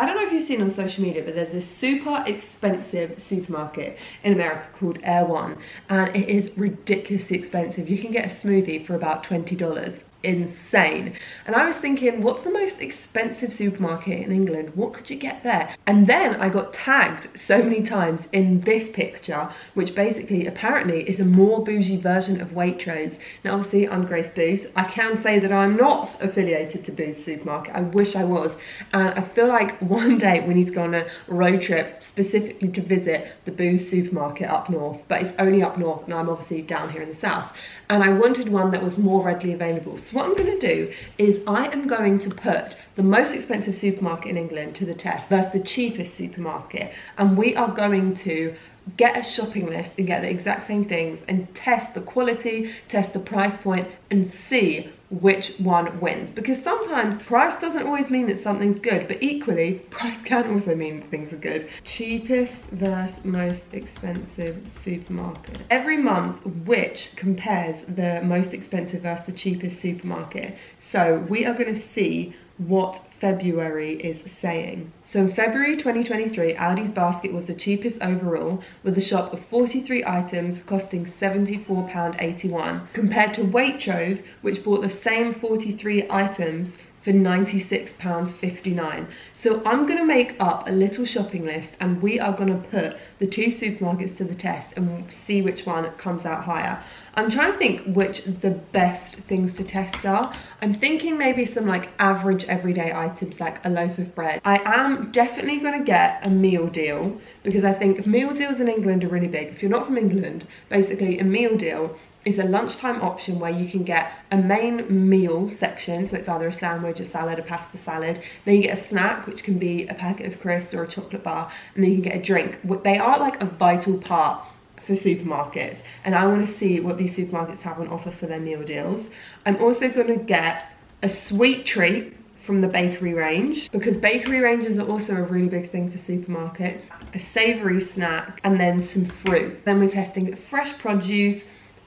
I don't know if you've seen on social media, but there's this super expensive supermarket in America called Air One, and it is ridiculously expensive. You can get a smoothie for about $20. Insane. And I was thinking, what's the most expensive supermarket in England? What could you get there? And then I got tagged so many times in this picture, which basically apparently is a more bougie version of Waitrose. Now obviously I'm Grace Booth. I can say that I'm not affiliated to Booth Supermarket. I wish I was. And I feel like one day we need to go on a road trip specifically to visit the Booth Supermarket up north, but it's only up north and I'm obviously down here in the south. And I wanted one that was more readily available. So what I'm going to do is I am going to put the most expensive supermarket in England to the test versus the cheapest supermarket. And we are going to get a shopping list and get the exact same things and test the quality, test the price point and see which one wins. Because sometimes price doesn't always mean that something's good, but equally price can also mean that things are good. Cheapest versus most expensive supermarket. Every month which compares the most expensive versus the cheapest supermarket. So we are going to see what February is saying. So in February 2023, Aldi's basket was the cheapest overall, with a shop of 43 items costing £74.81, compared to Waitrose, which bought the same 43 items for £96.59. So I'm going to make up a little shopping list and we are going to put the two supermarkets to the test and see which one comes out higher. I'm trying to think which the best things to test are. I'm thinking maybe some like average everyday items like a loaf of bread. I am definitely going to get a meal deal because I think meal deals in England are really big. If you're not from England, basically a meal deal is a lunchtime option where you can get a main meal section, so it's either a sandwich, a salad, a pasta salad, then you get a snack, which can be a packet of crisps or a chocolate bar, and then you can get a drink. They are like a vital part for supermarkets, and I want to see what these supermarkets have on offer for their meal deals. I'm also going to get a sweet treat from the bakery range, because bakery ranges are also a really big thing for supermarkets, a savoury snack, and then some fruit. Then we're testing fresh produce,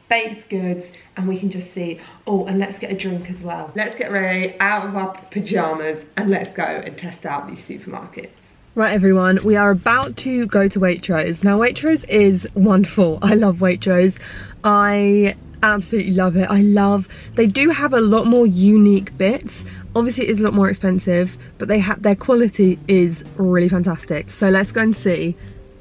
baked goods, and we can just see, oh, and let's get a drink as well. Let's get ready out of our pajamas and let's go and test out these supermarkets. Right everyone, we are about to go to Waitrose. Now Waitrose is wonderful. I love Waitrose. I absolutely love it. They do have a lot more unique bits. Obviously it's a lot more expensive, but their quality is really fantastic. So let's go and see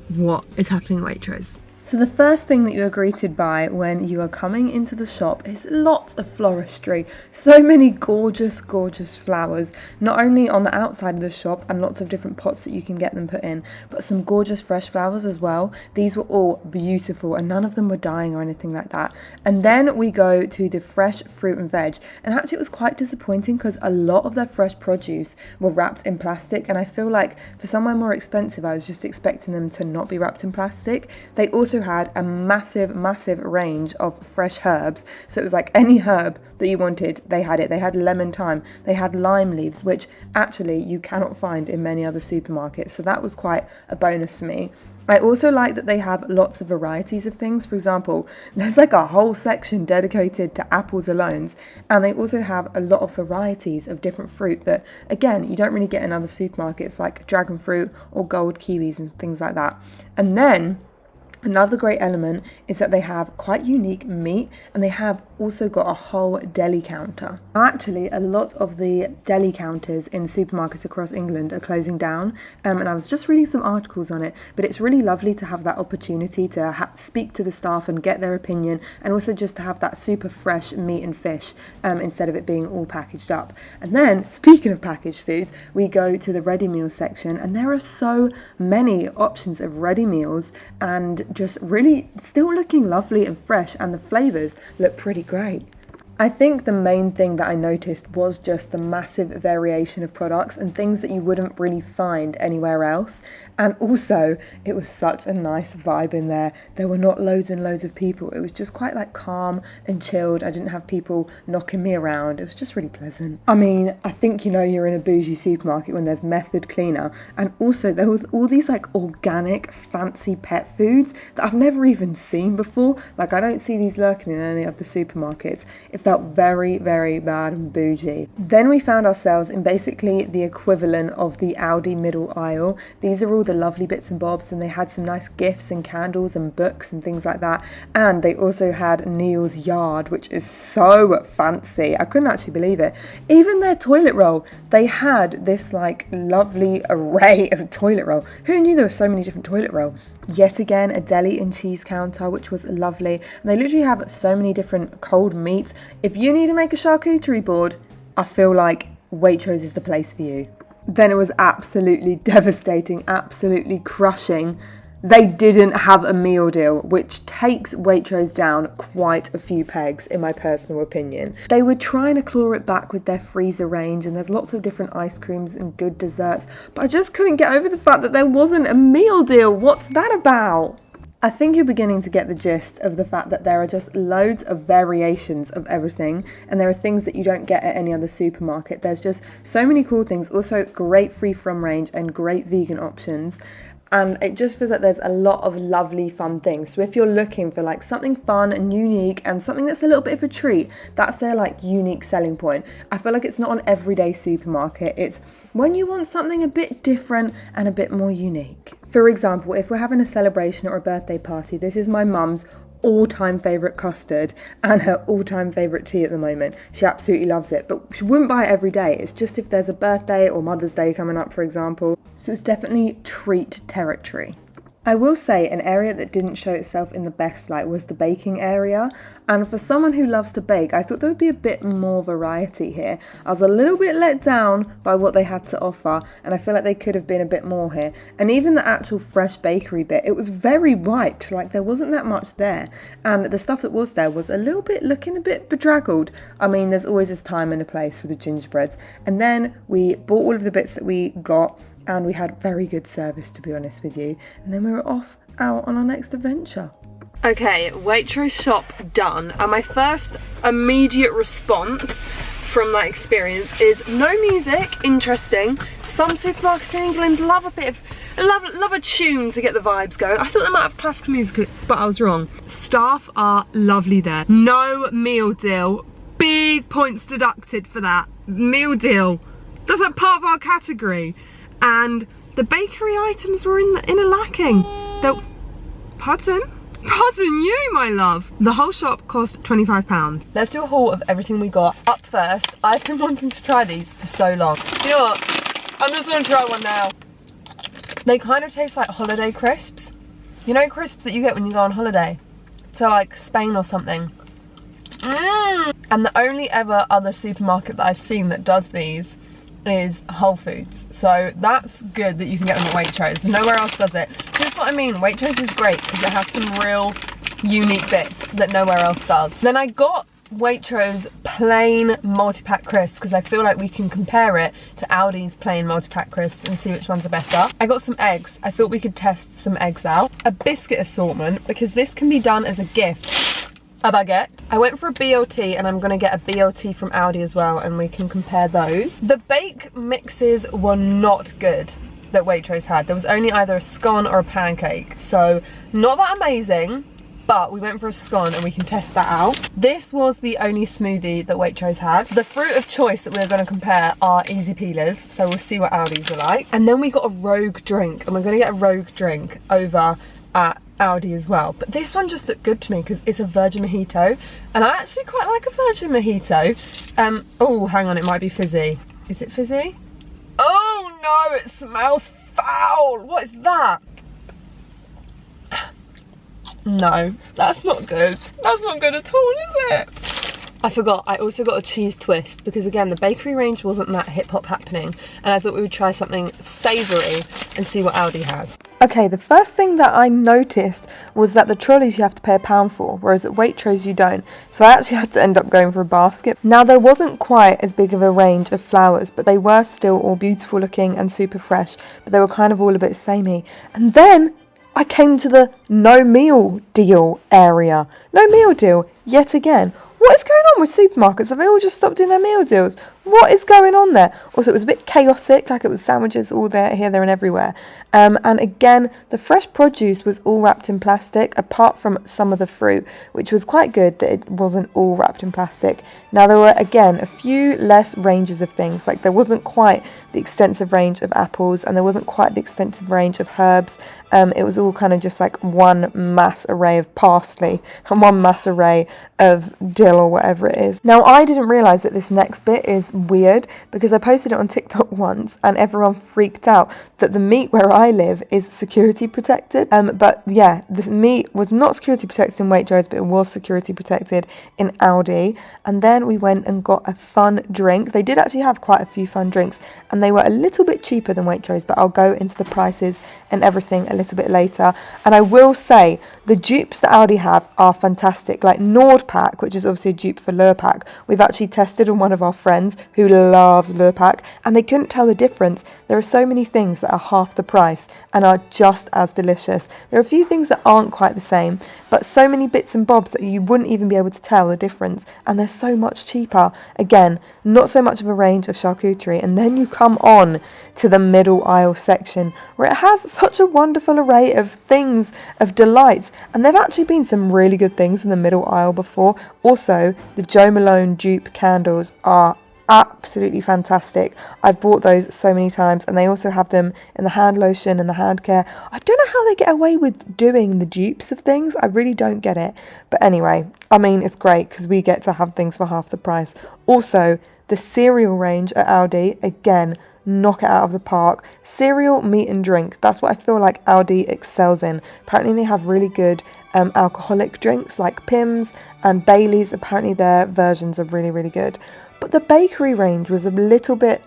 what is happening at Waitrose. So the first thing that you are greeted by when you are coming into the shop is lots of floristry. So many gorgeous, gorgeous flowers, not only on the outside of the shop and lots of different pots that you can get them put in, but some gorgeous fresh flowers as well. These were all beautiful and none of them were dying or anything like that. And then we go to the fresh fruit and veg. And actually it was quite disappointing because a lot of their fresh produce were wrapped in plastic. And I feel like for somewhere more expensive, I was just expecting them to not be wrapped in plastic. They also had a massive range of fresh herbs, so it was like any herb that you wanted, they had it. They had lemon thyme, they had lime leaves, which actually you cannot find in many other supermarkets, so that was quite a bonus for me. I also like that they have lots of varieties of things. For example, there's like a whole section dedicated to apples alone, and they also have a lot of varieties of different fruit that, again, you don't really get in other supermarkets, like dragon fruit or gold kiwis and things like that. And then another great element is that they have quite unique meat, and they have also got a whole deli counter. Actually, a lot of the deli counters in supermarkets across England are closing down, and I was just reading some articles on it, but it's really lovely to have that opportunity to speak to the staff and get their opinion, and also just to have that super fresh meat and fish instead of it being all packaged up. And then, speaking of packaged foods, we go to the ready meals section, and there are so many options of ready meals, and just really still looking lovely and fresh, and the flavours look pretty great. I think the main thing that I noticed was just the massive variation of products and things that you wouldn't really find anywhere else. And also, it was such a nice vibe in there. There were not loads and loads of people. It was just quite like calm and chilled. I didn't have people knocking me around. It was just really pleasant. I mean, I think you know you're in a bougie supermarket when there's method cleaner. And also there was all these like organic fancy pet foods that I've never even seen before. Like I don't see these lurking in any of the supermarkets. If felt very, very bad and bougie. Then we found ourselves in basically the equivalent of the Aldi middle aisle. These are all the lovely bits and bobs, and they had some nice gifts and candles and books and things like that. And they also had Neil's Yard, which is so fancy. I couldn't actually believe it. Even their toilet roll, they had this like lovely array of toilet roll. Who knew there were so many different toilet rolls? Yet again, a deli and cheese counter, which was lovely. And they literally have so many different cold meats. If you need to make a charcuterie board, I feel like Waitrose is the place for you. Then it was absolutely devastating, absolutely crushing. They didn't have a meal deal, which takes Waitrose down quite a few pegs, in my personal opinion. They were trying to claw it back with their freezer range, and there's lots of different ice creams and good desserts, but I just couldn't get over the fact that there wasn't a meal deal. What's that about? I think you're beginning to get the gist of the fact that there are just loads of variations of everything, and there are things that you don't get at any other supermarket. There's just so many cool things, also great free from range and great vegan options. And it just feels like there's a lot of lovely fun things. So if you're looking for like something fun and unique and something that's a little bit of a treat, that's their like unique selling point. I feel like it's not an everyday supermarket. It's when you want something a bit different and a bit more unique. For example, if we're having a celebration or a birthday party, this is my mum's all-time favourite custard and her all-time favourite tea at the moment. She absolutely loves it, but she wouldn't buy it every day. It's just if there's a birthday or Mother's Day coming up, for example. So it's definitely treat territory. I will say an area that didn't show itself in the best light was the baking area, and for someone who loves to bake, I thought there would be a bit more variety here. I was a little bit let down by what they had to offer, and I feel like they could have been a bit more here. And even the actual fresh bakery bit, it was very wiped, like there wasn't that much there, and the stuff that was there was a little bit looking a bit bedraggled. I mean, there's always this time and a place for the gingerbreads. And then we bought all of the bits that we got, and we had very good service, to be honest with you. And then we were off out on our next adventure. Okay, Waitrose shop done. And my first immediate response from that experience is no music, interesting. Some supermarkets in England love a tune to get the vibes going. I thought they might have classical music, but I was wrong. Staff are lovely there. No meal deal. Big points deducted for that. Meal deal. That's like part of our category. And the bakery items were in a lacking. Pardon you, my love. The whole shop cost £25. Let's do a haul of everything we got. Up first, I've been wanting to try these for so long. You know what? I'm just gonna try one now. They kind of taste like holiday crisps. You know crisps that you get when you go on holiday? To like Spain or something. And the only ever other supermarket that I've seen that does these is Whole Foods, so that's good that you can get them at Waitrose. Nowhere else does it. So that's what I mean. Waitrose is great because it has some real unique bits that nowhere else does. Then I got Waitrose plain multi-pack crisps because I feel like we can compare it to Aldi's plain multi-pack crisps and see which ones are better. I got some eggs. I thought we could test some eggs out. A biscuit assortment because this can be done as a gift. A baguette. I went for a BLT and I'm gonna get a BLT from Aldi as well and we can compare those. The bake mixes were not good that Waitrose had. There was only either a scone or a pancake, so not that amazing, but we went for a scone and we can test that out. This was the only smoothie that Waitrose had. The fruit of choice that we're gonna compare are easy peelers, so we'll see what Aldi's are like. And then we got a rogue drink, and we're gonna get a rogue drink over at Aldi as well, but this one just looked good to me because it's a virgin mojito and I actually quite like a virgin mojito. Oh, hang on, it might be fizzy. Is it fizzy? Oh no, it smells foul. What is that? No, that's not good. That's not good at all, is it? I forgot, I also got a cheese twist because again, the bakery range wasn't that hip hop happening and I thought we would try something savoury and see what Aldi has. Okay, the first thing that I noticed was that the trolleys you have to pay £1 for, whereas at Waitrose you don't. So I actually had to end up going for a basket. Now there wasn't quite as big of a range of flowers, but they were still all beautiful looking and super fresh, but they were kind of all a bit samey. And then I came to the no meal deal area. No meal deal, yet again. What is going on with supermarkets? Have they all just stopped doing their meal deals? what is going on there? Also, it was a bit chaotic, like it was sandwiches all there, here, there and everywhere. And again, the fresh produce was all wrapped in plastic, apart from some of the fruit, which was quite good that it wasn't all wrapped in plastic. Now, there were, again, a few less ranges of things. Like, there wasn't quite the extensive range of apples, and there wasn't quite the extensive range of herbs. It was all kind of just like one mass array of parsley and one mass array of dill or whatever it is. Now, I didn't realise that this next bit is weird because I posted it on TikTok once and everyone freaked out that the meat where I live is security protected. But yeah, this meat was not security protected in Waitrose, but it was security protected in Aldi. And then we went and got a fun drink. They did actually have quite a few fun drinks and they were a little bit cheaper than Waitrose, but I'll go into the prices and everything a little bit later. And I will say the dupes that Aldi have are fantastic. Like Nordpack, which is obviously a dupe for Lurpak, we've actually tested on one of our friends who loves Lurpak, and they couldn't tell the difference. There are so many things that are half the price and are just as delicious. There are a few things that aren't quite the same, but so many bits and bobs that you wouldn't even be able to tell the difference, and they're so much cheaper. Again, not so much of a range of charcuterie, and then you come on to the middle aisle section where it has such a wonderful array of things, of delights, and there have actually been some really good things in the middle aisle before. Also, the Jo Malone dupe candles are absolutely fantastic. I've bought those so many times, and they also have them in the hand lotion and the hand care. I don't know how they get away with doing the dupes of things. I really don't get it. But anyway, I mean, it's great because we get to have things for half the price. Also, the cereal range at Aldi, again, knock it out of the park. Cereal, meat and drink, that's what I feel like Aldi excels in. Apparently they have really good alcoholic drinks like Pimm's and Bailey's. Apparently their versions are really, really good. But the bakery range was a little bit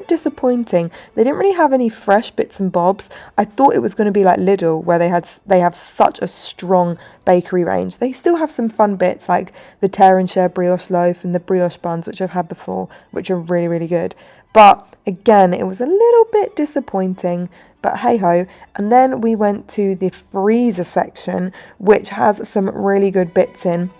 disappointing. They didn't really have any fresh bits and bobs. I thought it was going to be like Lidl, where they have such a strong bakery range. They still have some fun bits like the tear and share brioche loaf and the brioche buns, which I've had before, which are really, really good. But again, it was a little bit disappointing, but hey ho. And then we went to the freezer section, which has some really good bits in.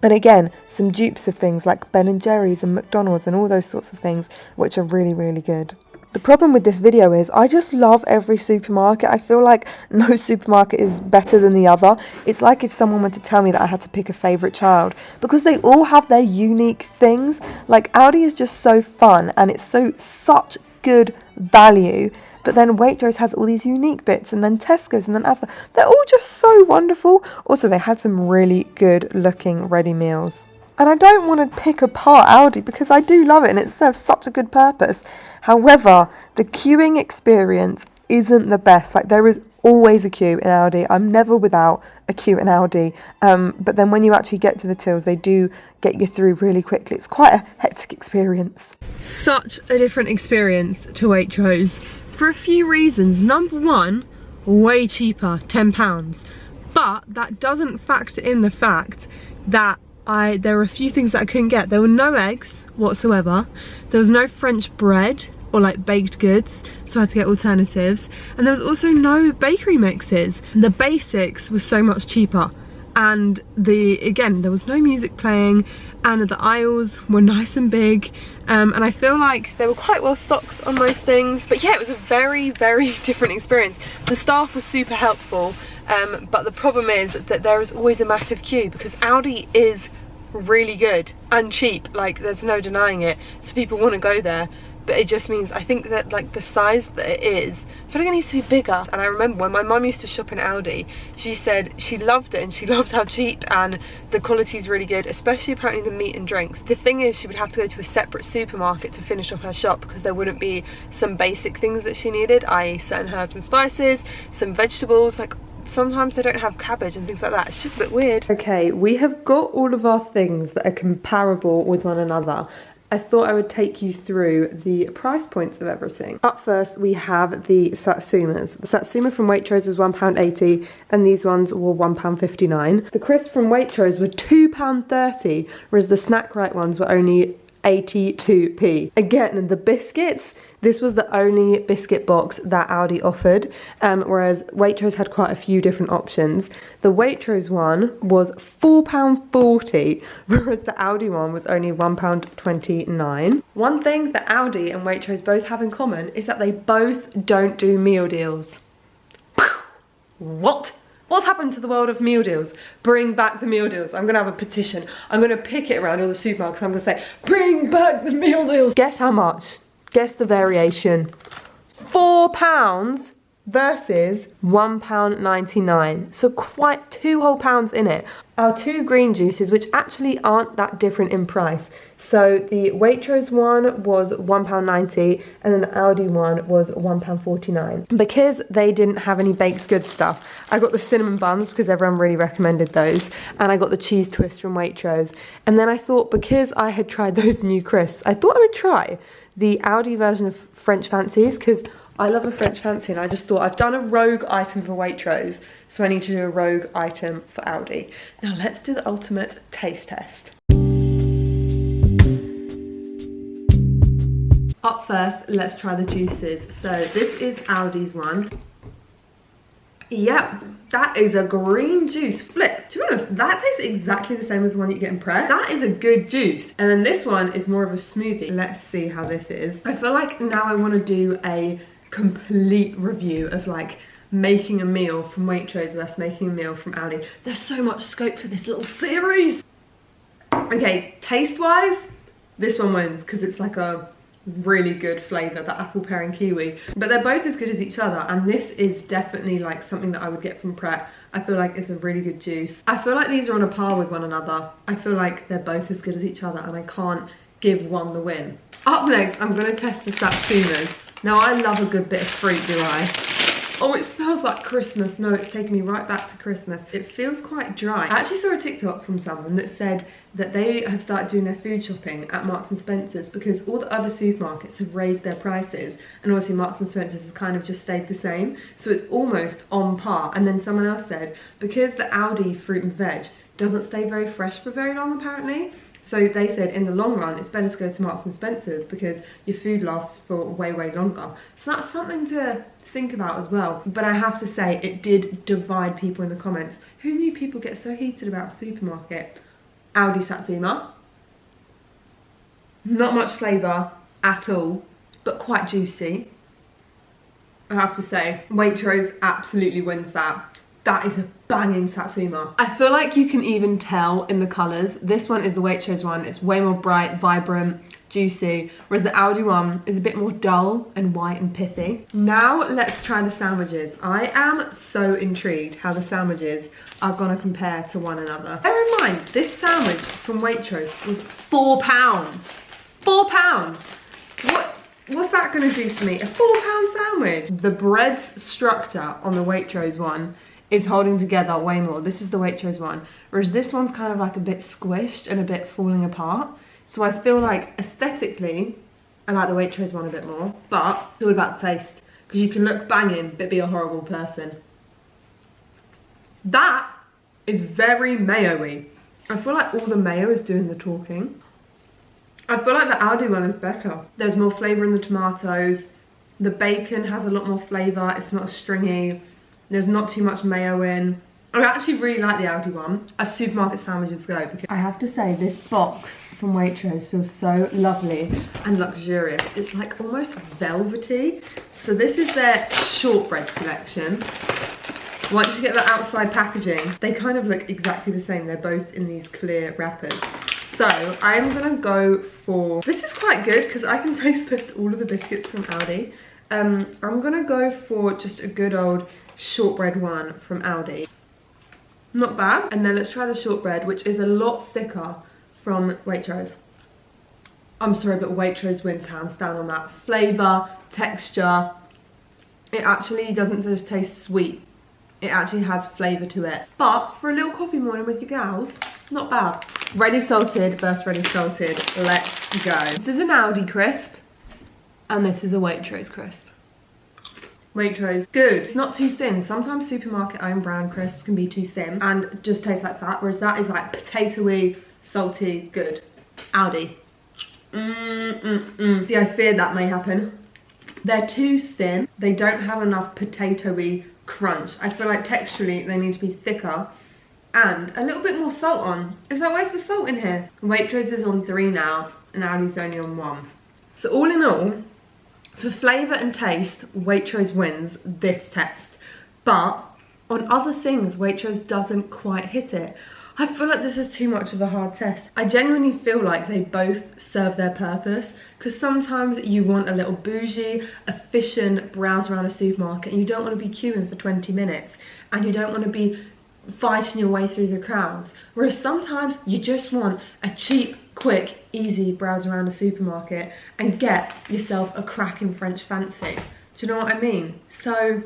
And again, some dupes of things like Ben & Jerry's and McDonald's and all those sorts of things, which are really, really good. The problem with this video is I just love every supermarket. I feel like no supermarket is better than the other. It's like if someone were to tell me that I had to pick a favourite child, because they all have their unique things. Like Aldi is just so fun and it's such good value. But then Waitrose has all these unique bits, and then Tesco's, and then Asda. They're all just so wonderful. Also, they had some really good looking ready meals. And I don't want to pick apart Aldi because I do love it and it serves such a good purpose. However, the queuing experience isn't the best. Like, there is always a queue in Aldi. I'm never without a queue in Aldi. But then when you actually get to the tills, they do get you through really quickly. It's quite a hectic experience. Such a different experience to Waitrose for a few reasons. Number one, way cheaper, £10. But that doesn't factor in the fact that there were a few things that I couldn't get. There were no eggs whatsoever. There was no French bread or like baked goods, so I had to get alternatives. And there was also no bakery mixes. The basics were so much cheaper. And again, there was no music playing, and the aisles were nice and big, and I feel like they were quite well stocked on most things. But yeah, it was a very, very different experience. The staff was super helpful, but the problem is that there is always a massive queue because Aldi is really good and cheap. Like, there's no denying it, so people want to go there. But it just means, I think that like the size that it is, I feel like it needs to be bigger. And I remember when my mum used to shop in Aldi, she said she loved it and she loved how cheap and the quality is really good, especially apparently the meat and drinks. The thing is, she would have to go to a separate supermarket to finish off her shop because there wouldn't be some basic things that she needed, i.e. certain herbs and spices, some vegetables, like sometimes they don't have cabbage and things like that. It's just a bit weird. Okay, we have got all of our things that are comparable with one another. I thought I would take you through the price points of everything. Up first, we have the Satsumas. The Satsuma from Waitrose was £1.80 and these ones were £1.59. The crisps from Waitrose were £2.30, whereas the Snack Right ones were only 82p. Again, the biscuits, this was the only biscuit box that Aldi offered, whereas Waitrose had quite a few different options. The Waitrose one was £4.40, whereas the Aldi one was only £1.29. One thing that Aldi and Waitrose both have in common is that they both don't do meal deals. What? What's happened to the world of meal deals? Bring back the meal deals. I'm gonna have a petition. I'm gonna pick it around all the supermarkets. I'm gonna say, bring back the meal deals. Guess how much? Guess the variation. £4 versus £1.99. So quite 2 whole pounds in it. Our 2 green juices, which actually aren't that different in price. So the Waitrose one was £1.90 and then the Aldi one was £1.49. Because they didn't have any baked goods stuff, I got the cinnamon buns because everyone really recommended those, and I got the cheese twist from Waitrose. And then I thought, because I had tried those new crisps, I thought I would try the Aldi version of French Fancies because I love a French fancy, and I just thought I've done a rogue item for Waitrose, so I need to do a rogue item for Aldi. Now let's do the ultimate taste test. Up first, let's try the juices. So this is Aldi's one. Yep, that is a green juice. Flip. To be honest, that tastes exactly the same as the one you get in Pret. That is a good juice. And then this one is more of a smoothie. Let's see how this is. I feel like now I want to do a complete review of like making a meal from Waitrose versus making a meal from Aldi. There's so much scope for this little series. Okay, taste wise, this one wins because it's like a really good flavour, the apple, pear and kiwi, but they're both as good as each other, and this is definitely like something that I would get from Pret. I feel like it's a really good juice. I feel like these are on a par with one another. I feel like they're both as good as each other and I can't give one the win. Up next, I'm going to test the Satsumas. Now I love a good bit of fruit, do I? Oh, it smells like Christmas. No, it's taking me right back to Christmas. It feels quite dry. I actually saw a TikTok from someone that said that they have started doing their food shopping at Marks and Spencer's because all the other supermarkets have raised their prices, and obviously Marks and Spencer's has kind of just stayed the same, so it's almost on par. And then someone else said because the Aldi fruit and veg doesn't stay very fresh for very long apparently, so they said in the long run it's better to go to Marks and Spencer's because your food lasts for way longer. So that's something to think about as well. But I have to say, it did divide people in the comments. Who knew people get so heated about a supermarket? Aldi Satsuma, not much flavour at all, but quite juicy. I have to say, Waitrose absolutely wins that. That is a banging Satsuma. I feel like you can even tell in the colours. This one is the Waitrose one. It's way more bright, vibrant, juicy, whereas the Aldi one is a bit more dull and white and pithy. Now let's try the sandwiches. I am so intrigued how the sandwiches are gonna compare to one another. Bear in mind, this sandwich from Waitrose was £4. £4! What's that gonna do for me? A £4 sandwich? The bread's structure on the Waitrose one is holding together way more. This is the Waitrose one, whereas this one's kind of like a bit squished and a bit falling apart. So I feel like aesthetically, I like the Waitrose one a bit more, but it's all about taste, because you can look banging but be a horrible person. That is very mayo-y. I feel like all the mayo is doing the talking. I feel like the Aldi one is better. There's more flavour in the tomatoes. The bacon has a lot more flavour. It's not as stringy. There's not too much mayo in. I actually really like the Aldi one as supermarket sandwiches go, because I have to say this box from Waitrose feels so lovely and luxurious. It's like almost velvety. So this is their shortbread selection. Once you get the outside packaging, they kind of look exactly the same. They're both in these clear wrappers. So I'm gonna go for, this is quite good because I can taste test all of the biscuits from Aldi. I'm gonna go for just a good old shortbread one from Aldi. Not bad. And then let's try the shortbread, which is a lot thicker from Waitrose. I'm sorry, but Waitrose wins hands down on that. Flavour, texture. It actually doesn't just taste sweet. It actually has flavour to it. But for a little coffee morning with your gals, not bad. Ready salted versus ready salted. Let's go. This is an Aldi crisp, and this is a Waitrose crisp. Waitrose, good. It's not too thin. Sometimes supermarket owned brand crisps can be too thin and just taste like that, whereas that is like potatoey, salty, good. Aldi, See, I feared that may happen. They're too thin. They don't have enough potato-y crunch. I feel like texturally they need to be thicker and a little bit more salt on. It's like, where's the salt in here? Waitrose is on 3 now and Aldi's only on 1. So all in all, for flavour and taste, Waitrose wins this test. But on other things, Waitrose doesn't quite hit it. I feel like this is too much of a hard test. I genuinely feel like they both serve their purpose, because sometimes you want a little bougie, efficient browse around a supermarket and you don't want to be queuing for 20 minutes and you don't want to be fighting your way through the crowds. Whereas sometimes you just want a cheap, quick, easy browse around a supermarket and get yourself a cracking French fancy. Do you know what I mean? So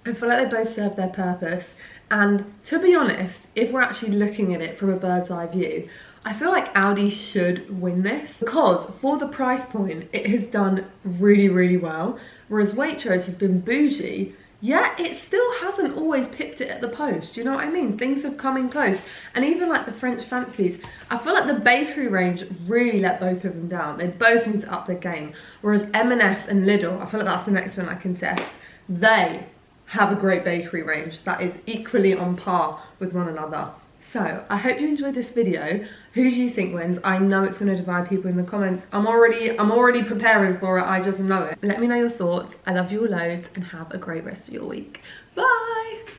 I feel like they both serve their purpose. And to be honest, if we're actually looking at it from a bird's eye view, I feel like Aldi should win this, because for the price point, it has done really, really well. Whereas Waitrose has been bougie, yet it still hasn't always pipped it at the post. Do you know what I mean? Things have come in close. And even like the French fancies, I feel like the bakery range really let both of them down. They both need to up their game. Whereas M&S and Lidl, I feel like that's the next one I can test. They have a great bakery range that is equally on par with one another. So I hope you enjoyed this video. Who do you think wins? I know it's going to divide people in the comments. I'm already preparing for it. I just know it. Let me know your thoughts. I love you all loads and have a great rest of your week. Bye.